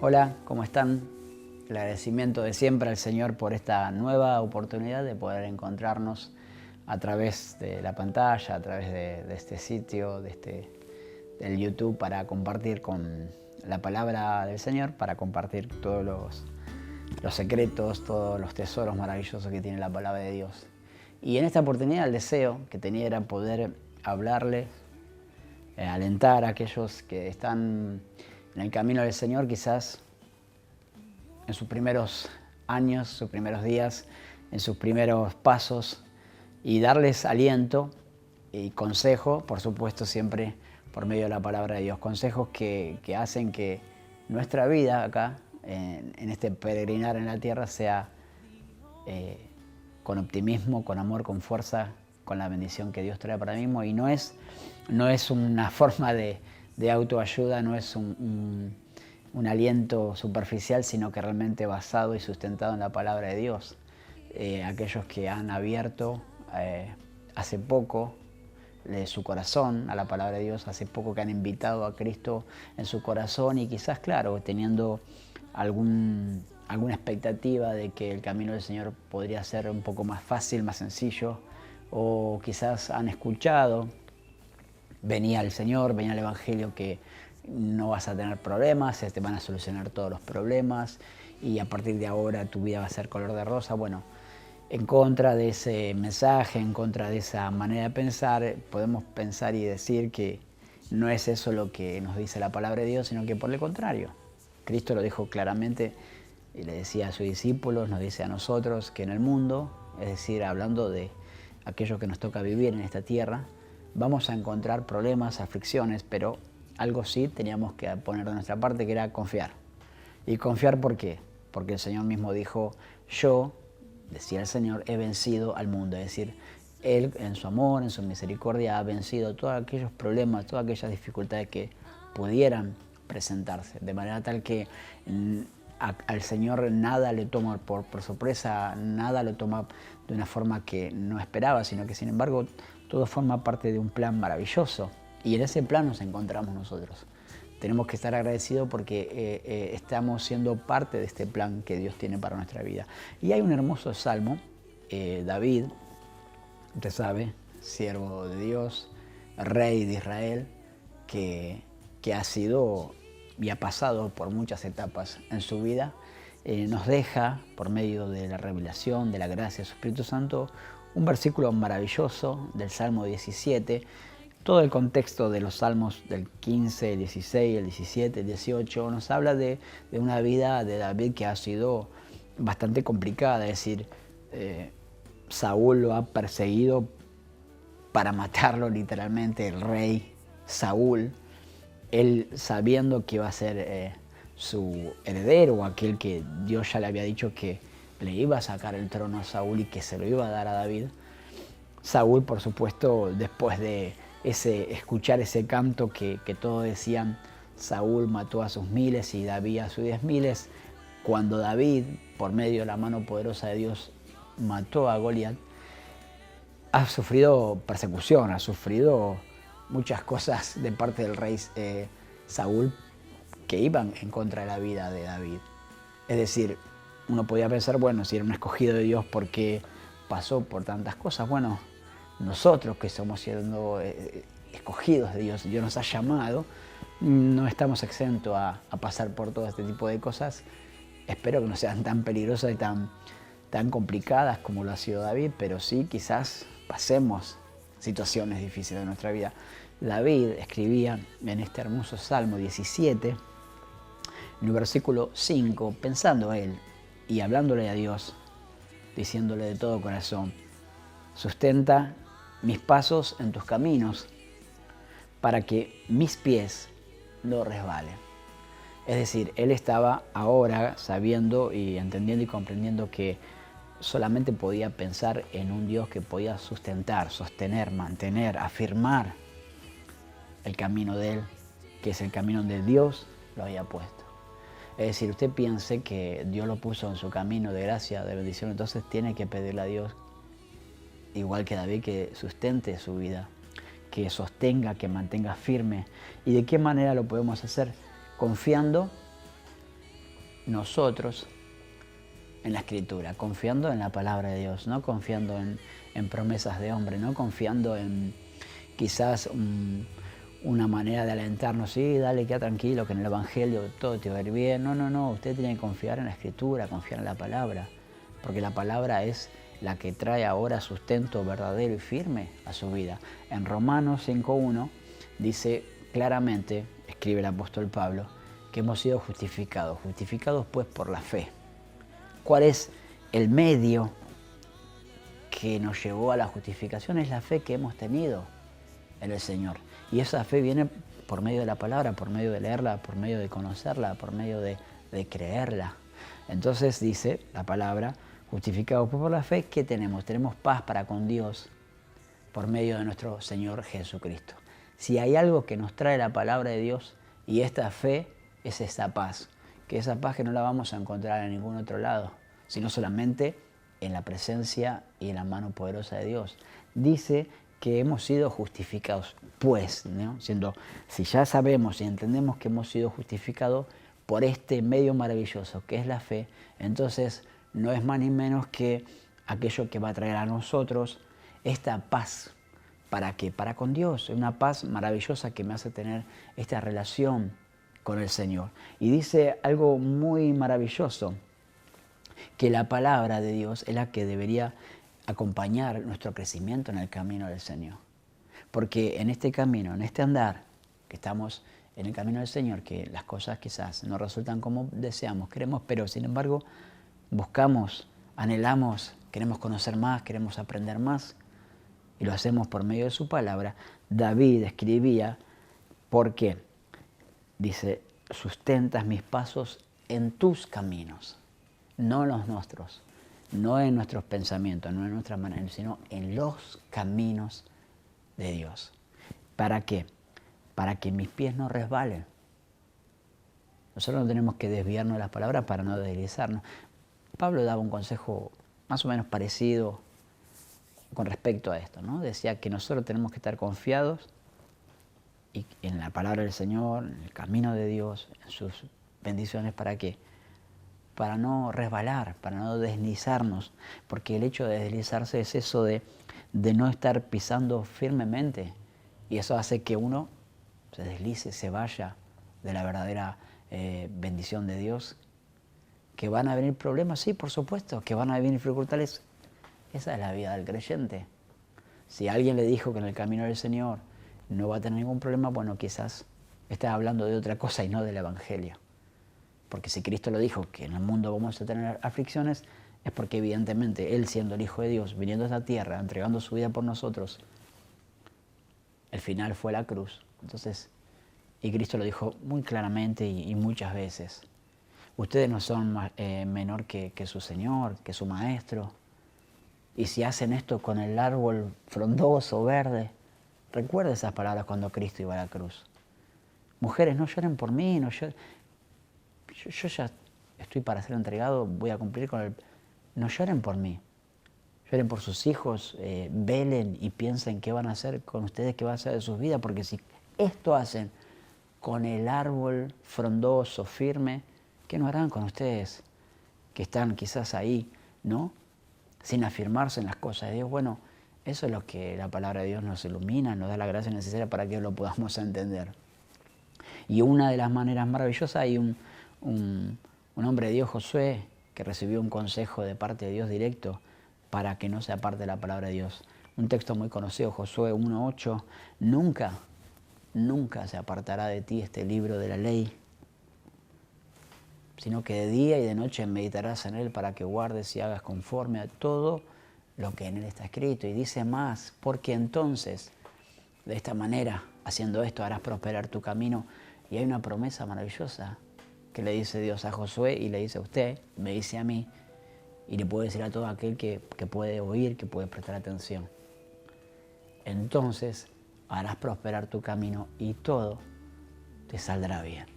Hola, ¿cómo están? El agradecimiento de siempre al Señor por esta nueva oportunidad de poder encontrarnos a través de la pantalla, a través de este sitio, del YouTube, para compartir con la palabra del Señor, para compartir todos los secretos, todos los tesoros maravillosos que tiene la palabra de Dios. Y en esta oportunidad el deseo que tenía era poder hablarles, alentar a aquellos que están en el camino del Señor, quizás en sus primeros años, sus primeros días, en sus primeros pasos, y darles aliento y consejo, por supuesto siempre por medio de la palabra de Dios, consejos que hacen que nuestra vida acá, en este peregrinar en la tierra, sea con optimismo, con amor, con fuerza, con la bendición que Dios trae para mí mismo. Y no es una forma de autoayuda, no es un aliento superficial, sino que realmente basado y sustentado en la palabra de Dios. Aquellos que han abierto hace poco su corazón a la palabra de Dios, hace poco que han invitado a Cristo en su corazón y quizás, claro, teniendo alguna expectativa de que el camino del Señor podría ser un poco más fácil, más sencillo, o quizás han escuchado, venía el Señor, venía el Evangelio, que no vas a tener problemas, se te van a solucionar todos los problemas y a partir de ahora tu vida va a ser color de rosa. Bueno, en contra de ese mensaje, en contra de esa manera de pensar, podemos pensar y decir que no es eso lo que nos dice la palabra de Dios, sino que por el contrario. Cristo lo dijo claramente y le decía a sus discípulos, nos dice a nosotros que en el mundo, es decir, hablando de aquello que nos toca vivir en esta tierra, vamos a encontrar problemas, aflicciones, pero algo sí teníamos que poner de nuestra parte, que era confiar. ¿Y confiar por qué? Porque el Señor mismo dijo, yo, decía el Señor, he vencido al mundo. Es decir, Él en su amor, en su misericordia, ha vencido todos aquellos problemas, todas aquellas dificultades que pudieran presentarse. De manera tal que al Señor nada le toma por sorpresa, nada lo toma de una forma que no esperaba, sino que sin embargo todo forma parte de un plan maravilloso. Y en ese plan nos encontramos nosotros. Tenemos que estar agradecidos porque estamos siendo parte de este plan que Dios tiene para nuestra vida. Y hay un hermoso salmo, David, usted sabe, siervo de Dios, rey de Israel, que ha sido y ha pasado por muchas etapas en su vida, nos deja, por medio de la revelación, de la gracia de su Espíritu Santo, un versículo maravilloso del Salmo 17, todo el contexto de los salmos del 15, el 16, el 17, el 18, nos habla de una vida de David que ha sido bastante complicada. Es decir, Saúl lo ha perseguido para matarlo literalmente, el rey Saúl, él sabiendo que iba a ser su heredero, aquel que Dios ya le había dicho que le iba a sacar el trono a Saúl y que se lo iba a dar a David. Saúl, por supuesto, después de escuchar ese canto que todos decían, Saúl mató a sus miles y David a sus 10.000, cuando David, por medio de la mano poderosa de Dios, mató a Goliat, ha sufrido persecución, ha sufrido muchas cosas de parte del rey Saúl que iban en contra de la vida de David. Es decir, uno podía pensar, bueno, si era un escogido de Dios, ¿por qué pasó por tantas cosas? Bueno, nosotros que somos siendo escogidos de Dios, Dios nos ha llamado, no estamos exentos a pasar por todo este tipo de cosas. Espero que no sean tan peligrosas y tan complicadas como lo ha sido David, pero sí quizás pasemos situaciones difíciles de nuestra vida. David escribía en este hermoso Salmo 17, en el versículo 5, pensando él y hablándole a Dios, diciéndole de todo corazón, sustenta mis pasos en tus caminos, para que mis pies no resbalen. Es decir, él estaba ahora sabiendo y entendiendo y comprendiendo que solamente podía pensar en un Dios que podía sustentar, sostener, mantener, afirmar el camino de él, que es el camino donde Dios lo había puesto. Es decir, usted piense que Dios lo puso en su camino de gracia, de bendición, entonces tiene que pedirle a Dios, igual que David, que sustente su vida, que sostenga, que mantenga firme. ¿Y de qué manera lo podemos hacer? Confiando nosotros en la Escritura, confiando en la palabra de Dios, no confiando en promesas de hombre, no confiando en quizás una manera de alentarnos, sí, dale, queda tranquilo, que en el Evangelio todo te va a ir bien. No, no, no, usted tiene que confiar en la Escritura, confiar en la palabra, porque la palabra es la que trae ahora sustento verdadero y firme a su vida. En Romanos 5.1 dice claramente, escribe el apóstol Pablo, que hemos sido justificados pues por la fe. ¿Cuál es el medio que nos llevó a la justificación? Es la fe que hemos tenido en el Señor. Y esa fe viene por medio de la palabra, por medio de leerla, por medio de conocerla, por medio de creerla. Entonces dice la palabra, justificados por la fe, ¿qué tenemos? Tenemos paz para con Dios por medio de nuestro Señor Jesucristo. Si hay algo que nos trae la palabra de Dios y esta fe, es esa paz. Que esa paz que no la vamos a encontrar en ningún otro lado, sino solamente en la presencia y en la mano poderosa de Dios. Dice que hemos sido justificados, pues, ¿no? Si ya sabemos y entendemos que hemos sido justificados por este medio maravilloso que es la fe, entonces no es más ni menos que aquello que va a traer a nosotros esta paz. ¿Para qué? Para con Dios, una paz maravillosa que me hace tener esta relación con el Señor. Y dice algo muy maravilloso, que la palabra de Dios es la que debería acompañar nuestro crecimiento en el camino del Señor. Porque en este camino, en este andar, que estamos en el camino del Señor, que las cosas quizás no resultan como deseamos, queremos, pero sin embargo buscamos, anhelamos, queremos conocer más, queremos aprender más, y lo hacemos por medio de su palabra. David escribía, porque dice, sustentas mis pasos en tus caminos, no en los nuestros. No en nuestros pensamientos, no en nuestras maneras, sino en los caminos de Dios. ¿Para qué? Para que mis pies no resbalen. Nosotros no tenemos que desviarnos de las palabras para no deslizarnos. Pablo daba un consejo más o menos parecido con respecto a esto, ¿no? Decía que nosotros tenemos que estar confiados en la palabra del Señor, en el camino de Dios, en sus bendiciones. ¿Para qué? Para no resbalar, para no deslizarnos, porque el hecho de deslizarse es eso de no estar pisando firmemente, y eso hace que uno se deslice, se vaya de la verdadera bendición de Dios. ¿Que van a venir problemas? Sí, por supuesto, que van a venir dificultades. Esa es la vida del creyente. Si alguien le dijo que en el camino del Señor no va a tener ningún problema, bueno, quizás está hablando de otra cosa y no del Evangelio. Porque si Cristo lo dijo, que en el mundo vamos a tener aflicciones, es porque evidentemente Él, siendo el Hijo de Dios, viniendo a esta tierra, entregando su vida por nosotros, el final fue la cruz. Entonces, y Cristo lo dijo muy claramente y muchas veces. Ustedes no son menor que su Señor, que su Maestro. Y si hacen esto con el árbol frondoso, verde, recuerda esas palabras cuando Cristo iba a la cruz. Mujeres, no lloren por mí, no lloren. Yo ya estoy para ser entregado, voy a cumplir con el... No lloren por mí, lloren por sus hijos, velen y piensen qué van a hacer con ustedes, qué va a hacer de sus vidas, porque si esto hacen con el árbol frondoso, firme, ¿qué no harán con ustedes que están quizás ahí, ¿no? Sin afirmarse en las cosas de Dios. Bueno, eso es lo que la palabra de Dios nos ilumina, nos da la gracia necesaria para que lo podamos entender. Y una de las maneras maravillosas, hay un hombre de Dios, Josué, que recibió un consejo de parte de Dios directo para que no se aparte de la palabra de Dios. Un texto muy conocido, Josué 1.8, nunca se apartará de ti este libro de la ley, sino que de día y de noche meditarás en él para que guardes y hagas conforme a todo lo que en él está escrito. Y dice más, porque entonces, de esta manera, haciendo esto, harás prosperar tu camino. Y hay una promesa maravillosa que le dice Dios a Josué y le dice a usted, me dice a mí, y le puede decir a todo aquel que puede oír, que puede prestar atención. Entonces harás prosperar tu camino y todo te saldrá bien.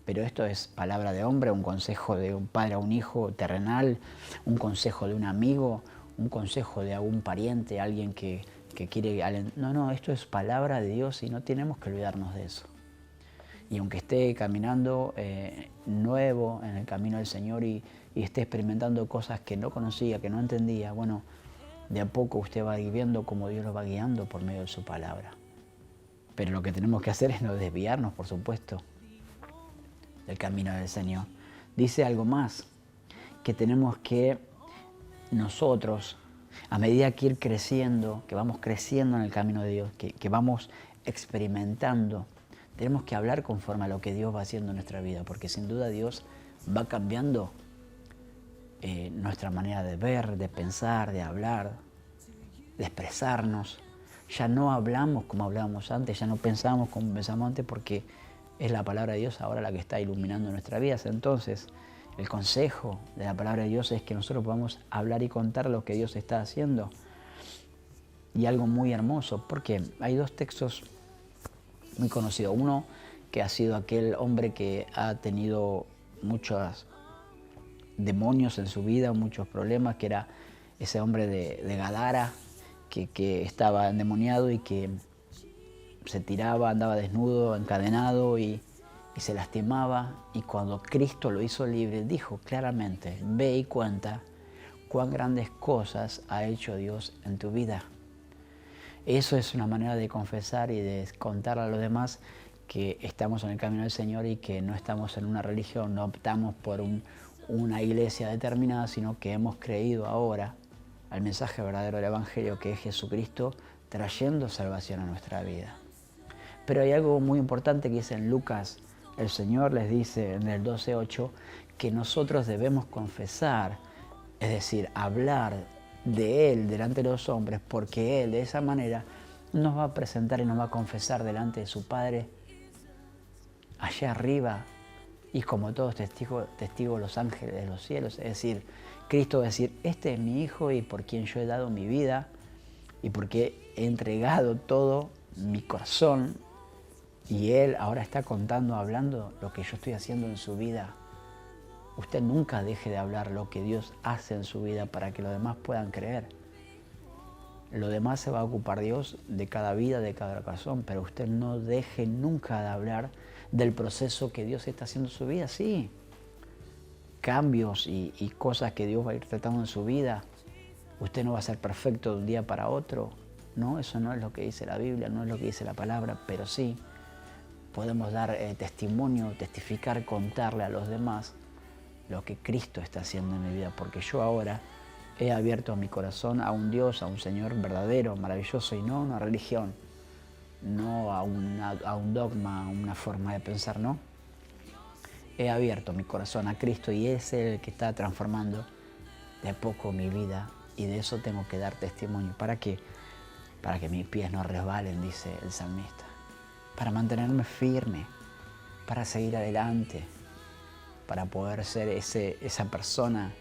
Pero esto es palabra de hombre, un consejo de un padre a un hijo terrenal, un consejo de un amigo, un consejo de algún pariente, alguien que quiere... No, esto es palabra de Dios y no tenemos que olvidarnos de eso. Y aunque esté caminando nuevo en el camino del Señor y esté experimentando cosas que no conocía, que no entendía, bueno, de a poco usted va a ir viendo cómo Dios lo va guiando por medio de su palabra. Pero lo que tenemos que hacer es no desviarnos, por supuesto, del camino del Señor. Dice algo más, que tenemos que nosotros, a medida que ir creciendo, que vamos creciendo en el camino de Dios, que vamos experimentando, tenemos que hablar conforme a lo que Dios va haciendo en nuestra vida, porque sin duda Dios va cambiando nuestra manera de ver, de pensar, de hablar, de expresarnos. Ya no hablamos como hablábamos antes, ya no pensamos como pensamos antes, porque es la palabra de Dios ahora la que está iluminando nuestras vidas. Entonces, el consejo de la palabra de Dios es que nosotros podamos hablar y contar lo que Dios está haciendo. Y algo muy hermoso, porque hay dos textos muy conocidos. Uno que ha sido aquel hombre que ha tenido muchos demonios en su vida, muchos problemas, que era ese hombre de Gadara, que estaba endemoniado y que se tiraba, andaba desnudo, encadenado y se lastimaba. Y cuando Cristo lo hizo libre, dijo claramente: ve y cuenta cuán grandes cosas ha hecho Dios en tu vida. Eso es una manera de confesar y de contar a los demás que estamos en el camino del Señor y que no estamos en una religión, no optamos por una iglesia determinada, sino que hemos creído ahora al mensaje verdadero del Evangelio, que es Jesucristo trayendo salvación a nuestra vida. Pero hay algo muy importante que dice en Lucas. El Señor les dice en el 12:8 que nosotros debemos confesar, es decir, hablar de Él delante de los hombres, porque Él de esa manera nos va a presentar y nos va a confesar delante de su Padre allá arriba, y como todos testigos los ángeles de los cielos. Es decir, Cristo va a decir: este es mi Hijo y por quien yo he dado mi vida y porque he entregado todo mi corazón, y Él ahora está contando, hablando lo que yo estoy haciendo en su vida. Usted nunca deje de hablar lo que Dios hace en su vida para que los demás puedan creer. Lo demás se va a ocupar Dios de cada vida, de cada corazón, pero usted no deje nunca de hablar del proceso que Dios está haciendo en su vida. Sí, cambios y cosas que Dios va a ir tratando en su vida. Usted no va a ser perfecto de un día para otro. No, eso no es lo que dice la Biblia, no es lo que dice la palabra, pero sí podemos dar testimonio, testificar, contarle a los demás lo que Cristo está haciendo en mi vida, porque yo ahora he abierto mi corazón a un Dios, a un Señor verdadero, maravilloso, y no a una religión, no a un dogma, a una forma de pensar, no. He abierto mi corazón a Cristo y es Él el que está transformando de a poco mi vida, y de eso tengo que dar testimonio. ¿Para qué? Para que mis pies no resbalen, dice el salmista, para mantenerme firme, para seguir adelante, para poder ser esa persona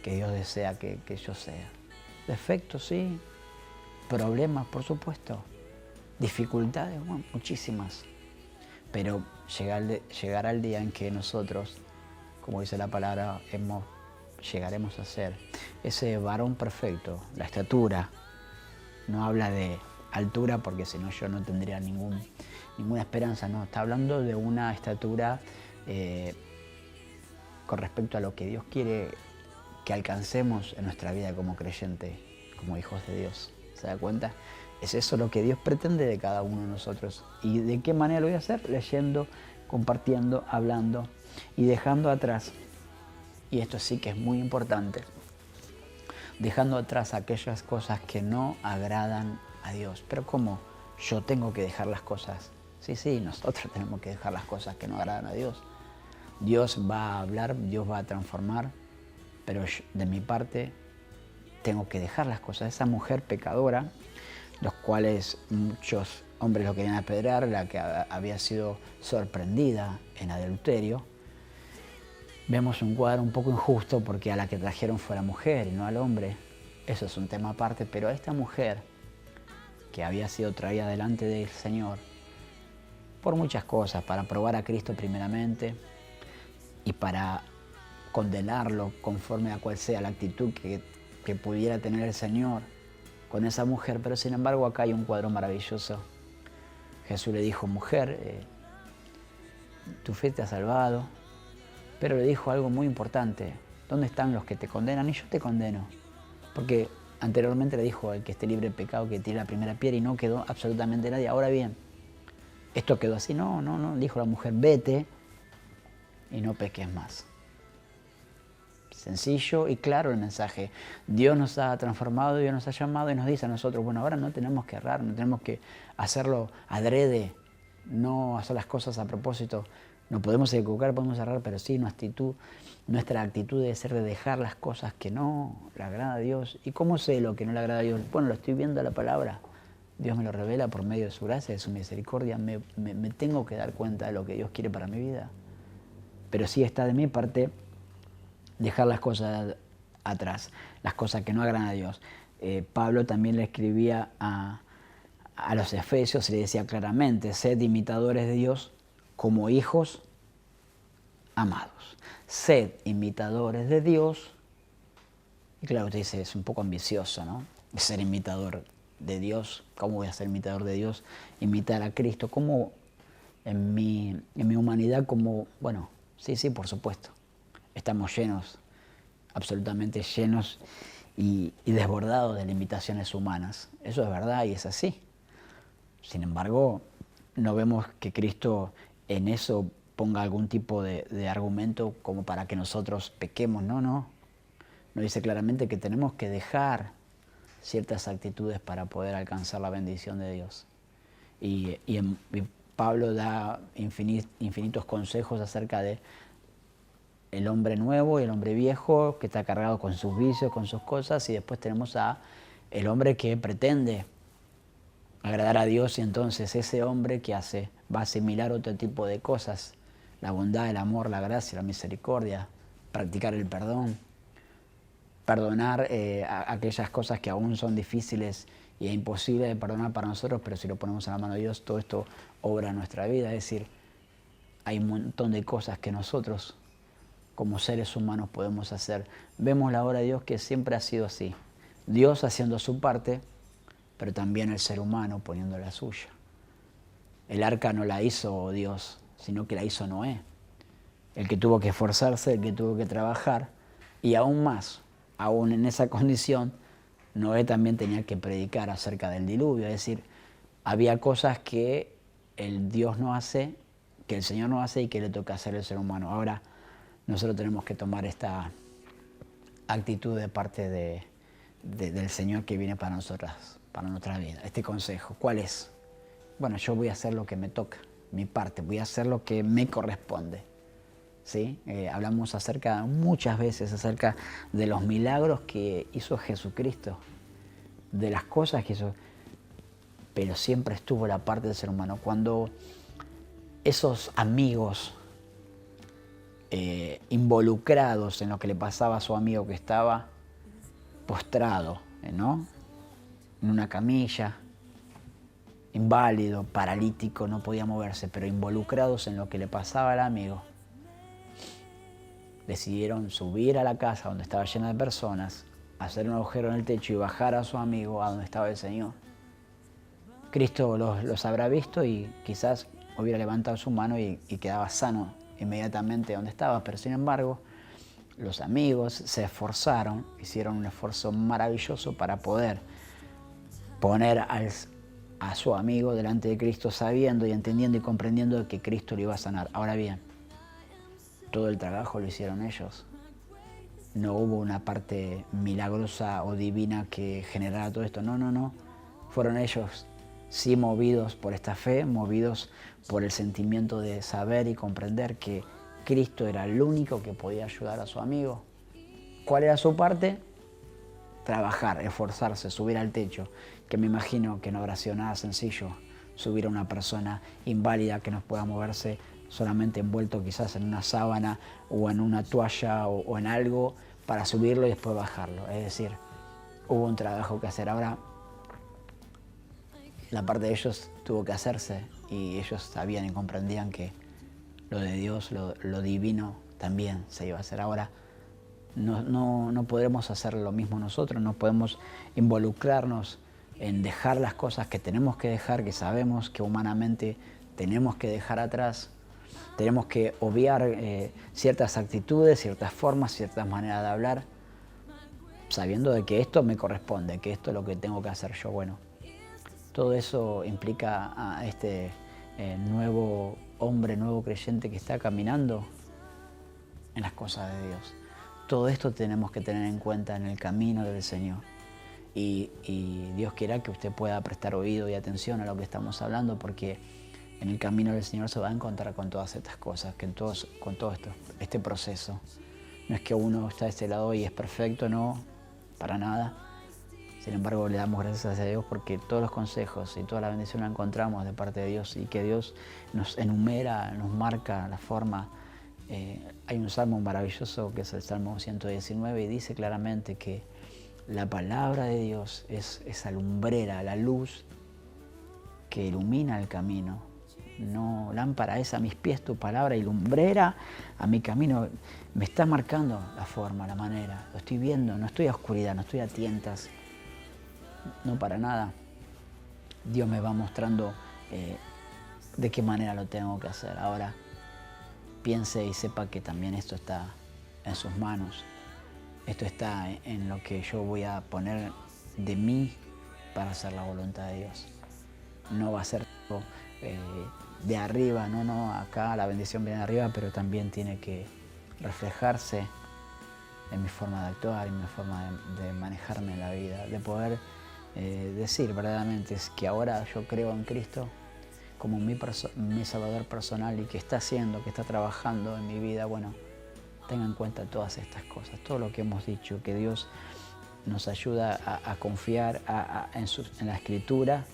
que Dios desea que yo sea. Defectos, sí. Problemas, por supuesto. Dificultades, bueno, muchísimas. Pero llegará el día en que nosotros, como dice la palabra, llegaremos a ser ese varón perfecto. La estatura no habla de altura, porque si no yo no tendría ninguna esperanza. No, está hablando de una estatura con respecto a lo que Dios quiere que alcancemos en nuestra vida como creyente, como hijos de Dios. ¿Se da cuenta? Es eso lo que Dios pretende de cada uno de nosotros. ¿Y de qué manera lo voy a hacer? Leyendo, compartiendo, hablando y dejando atrás, y esto sí que es muy importante, dejando atrás aquellas cosas que no agradan a Dios. Pero ¿cómo? Yo tengo que dejar las cosas. Sí, nosotros tenemos que dejar las cosas que no agradan a Dios. Dios va a hablar, Dios va a transformar, pero yo, de mi parte, tengo que dejar las cosas. Esa mujer pecadora, los cuales muchos hombres lo querían apedrear, la que había sido sorprendida en adulterio, vemos un cuadro un poco injusto, porque a la que trajeron fue la mujer y no al hombre. Eso es un tema aparte, pero a esta mujer, que había sido traída delante del Señor por muchas cosas, para probar a Cristo primeramente y para condenarlo conforme a cual sea la actitud que pudiera tener el Señor con esa mujer. Pero sin embargo acá hay un cuadro maravilloso. Jesús le dijo: mujer, tu fe te ha salvado. Pero le dijo algo muy importante, ¿dónde están los que te condenan? Y yo te condeno. Porque anteriormente le dijo, el que esté libre de pecado, que tire la primera piedra, y no quedó absolutamente nadie. Ahora bien, esto quedó así, no, dijo la mujer, vete y no peques más. Sencillo y claro el mensaje. Dios nos ha transformado, Dios nos ha llamado y nos dice a nosotros, bueno, ahora no tenemos que errar, no tenemos que hacerlo adrede, no hacer las cosas a propósito. No podemos equivocar, podemos errar, pero sí nuestra actitud debe ser de dejar las cosas que no le agrada a Dios. ¿Y cómo sé lo que no le agrada a Dios? Bueno, lo estoy viendo en la palabra. Dios me lo revela por medio de su gracia, de su misericordia. Me tengo que dar cuenta de lo que Dios quiere para mi vida. Pero sí está de mi parte dejar las cosas atrás, las cosas que no agradan a Dios. Pablo también le escribía a los Efesios y le decía claramente, sed imitadores de Dios como hijos amados. Sed imitadores de Dios. Y claro, usted dice, es un poco ambicioso, ¿no? Ser imitador de Dios. ¿Cómo voy a ser imitador de Dios? Imitar a Cristo. ¿Cómo en mi humanidad? Como, bueno, sí, por supuesto. Estamos llenos, absolutamente llenos y desbordados de limitaciones humanas. Eso es verdad y es así. Sin embargo, no vemos que Cristo en eso ponga algún tipo de argumento como para que nosotros pequemos. No. Nos dice claramente que tenemos que dejar ciertas actitudes para poder alcanzar la bendición de Dios. Y Pablo da infinitos consejos acerca de el hombre nuevo y el hombre viejo que está cargado con sus vicios, con sus cosas, y después tenemos a el hombre que pretende agradar a Dios y entonces ese hombre que hace va a asimilar otro tipo de cosas, la bondad, el amor, la gracia, la misericordia, practicar el perdón, perdonar aquellas cosas que aún son difíciles y es imposible de perdonar para nosotros, pero si lo ponemos en la mano de Dios, todo esto obra en nuestra vida. Es decir, hay un montón de cosas que nosotros como seres humanos podemos hacer. Vemos la obra de Dios que siempre ha sido así. Dios haciendo su parte, pero también el ser humano poniendo la suya. El arca no la hizo Dios, sino que la hizo Noé. El que tuvo que esforzarse, el que tuvo que trabajar, y aún más, aún en esa condición, Noé también tenía que predicar acerca del diluvio. Es decir, había cosas que el Dios no hace, que el Señor no hace y que le toca hacer al ser humano. Ahora, nosotros tenemos que tomar esta actitud de parte del Señor que viene para nosotras, para nuestra vida. Este consejo, ¿cuál es? Bueno, yo voy a hacer lo que me toca, mi parte, voy a hacer lo que me corresponde. ¿Sí? Hablamos muchas veces acerca de los milagros que hizo Jesucristo, de las cosas que hizo, pero siempre estuvo la parte del ser humano. Cuando esos amigos involucrados en lo que le pasaba a su amigo que estaba postrado, ¿no? En una camilla, inválido, paralítico, no podía moverse, pero involucrados en lo que le pasaba al amigo, decidieron subir a la casa donde estaba llena de personas, hacer un agujero en el techo y bajar a su amigo a donde estaba el Señor. Cristo los habrá visto y quizás hubiera levantado su mano y quedaba sano inmediatamente donde estaba, pero sin embargo los amigos se esforzaron, hicieron un esfuerzo maravilloso para poder poner a su amigo delante de Cristo, sabiendo y entendiendo y comprendiendo que Cristo lo iba a sanar. Ahora bien, todo el trabajo lo hicieron ellos. No hubo una parte milagrosa o divina que generara todo esto. No. Fueron ellos, sí, movidos por esta fe, movidos por el sentimiento de saber y comprender que Cristo era el único que podía ayudar a su amigo. ¿Cuál era su parte? Trabajar, esforzarse, subir al techo, que me imagino que no habrá sido nada sencillo subir a una persona inválida que no pueda moverse, solamente envuelto quizás en una sábana o en una toalla o en algo para subirlo y después bajarlo. Es decir, hubo un trabajo que hacer. Ahora, la parte de ellos tuvo que hacerse y ellos sabían y comprendían que lo de Dios, lo divino también se iba a hacer. Ahora, no podremos hacer lo mismo nosotros, no podemos involucrarnos en dejar las cosas que tenemos que dejar, que sabemos que humanamente tenemos que dejar atrás tenemos que obviar ciertas actitudes, ciertas formas, ciertas maneras de hablar, sabiendo de que esto me corresponde, que esto es lo que tengo que hacer yo. Bueno, todo eso implica a este nuevo hombre, nuevo creyente que está caminando en las cosas de Dios. Todo esto tenemos que tener en cuenta en el camino del Señor. Y Dios quiera que usted pueda prestar oído y atención a lo que estamos hablando, porque en el camino del Señor se va a encontrar con todas estas cosas, con todo este proceso. No es que uno está de este lado y es perfecto, no, para nada. Sin embargo, le damos gracias a Dios porque todos los consejos y toda la bendición la encontramos de parte de Dios, y que Dios nos enumera, nos marca la forma. Hay un salmo maravilloso que es el Salmo 119 y dice claramente que la palabra de Dios es esa lumbrera, la luz que ilumina el camino. No, lámpara es a mis pies tu palabra y lumbrera a mi camino. Me está marcando la forma, la manera. Lo estoy viendo, no estoy a oscuridad, no estoy a tientas. No, para nada. Dios me va mostrando de qué manera lo tengo que hacer. Ahora, piense y sepa que también esto está en sus manos. Esto está en lo que yo voy a poner de mí para hacer la voluntad de Dios. No va a ser de arriba, no, acá la bendición viene de arriba, pero también tiene que reflejarse en mi forma de actuar, en mi forma de manejarme en la vida, de poder decir verdaderamente es que ahora yo creo en Cristo como mi Salvador personal, y que está haciendo, que está trabajando en mi vida. Bueno, tenga en cuenta todas estas cosas, todo lo que hemos dicho, que Dios nos ayuda a confiar en la Escritura,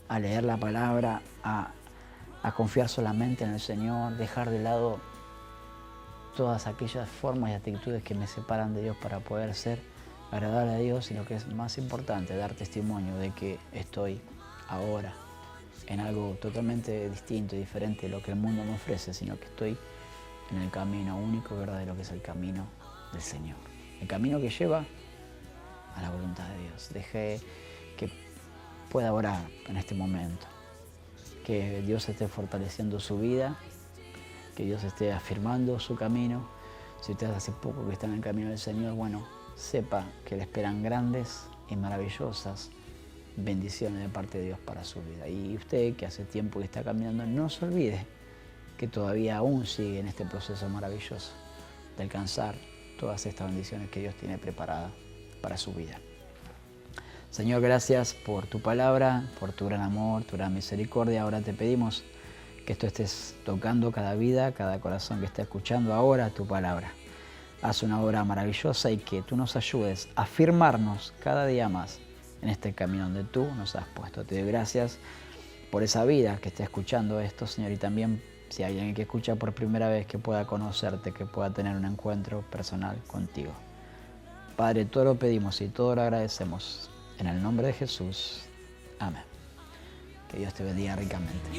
a leer la palabra, a confiar solamente en el Señor, dejar de lado todas aquellas formas y actitudes que me separan de Dios para poder ser agradable a Dios, y lo que es más importante, dar testimonio de que estoy ahora en algo totalmente distinto y diferente de lo que el mundo me ofrece, sino que estoy en el camino único y verdadero, que es el camino del Señor. El camino que lleva a la voluntad de Dios. Deje que pueda orar en este momento. Que Dios esté fortaleciendo su vida, que Dios esté afirmando su camino. Si usted hace poco que está en el camino del Señor, bueno, sepa que le esperan grandes y maravillosas bendiciones de parte de Dios para su vida. Y usted, que hace tiempo que está caminando, no se olvide que todavía aún sigue en este proceso maravilloso de alcanzar todas estas bendiciones que Dios tiene preparadas para su vida. Señor, gracias por tu palabra, por tu gran amor, tu gran misericordia. Ahora te pedimos que tú estés tocando cada vida, cada corazón que está escuchando ahora tu palabra. Haz una obra maravillosa y que tú nos ayudes a afirmarnos cada día más en este camino donde tú nos has puesto. Te doy gracias por esa vida que está escuchando esto, Señor, y también si hay alguien que escucha por primera vez, que pueda conocerte, que pueda tener un encuentro personal contigo. Padre, todo lo pedimos y todo lo agradecemos en el nombre de Jesús. Amén. Que Dios te bendiga ricamente.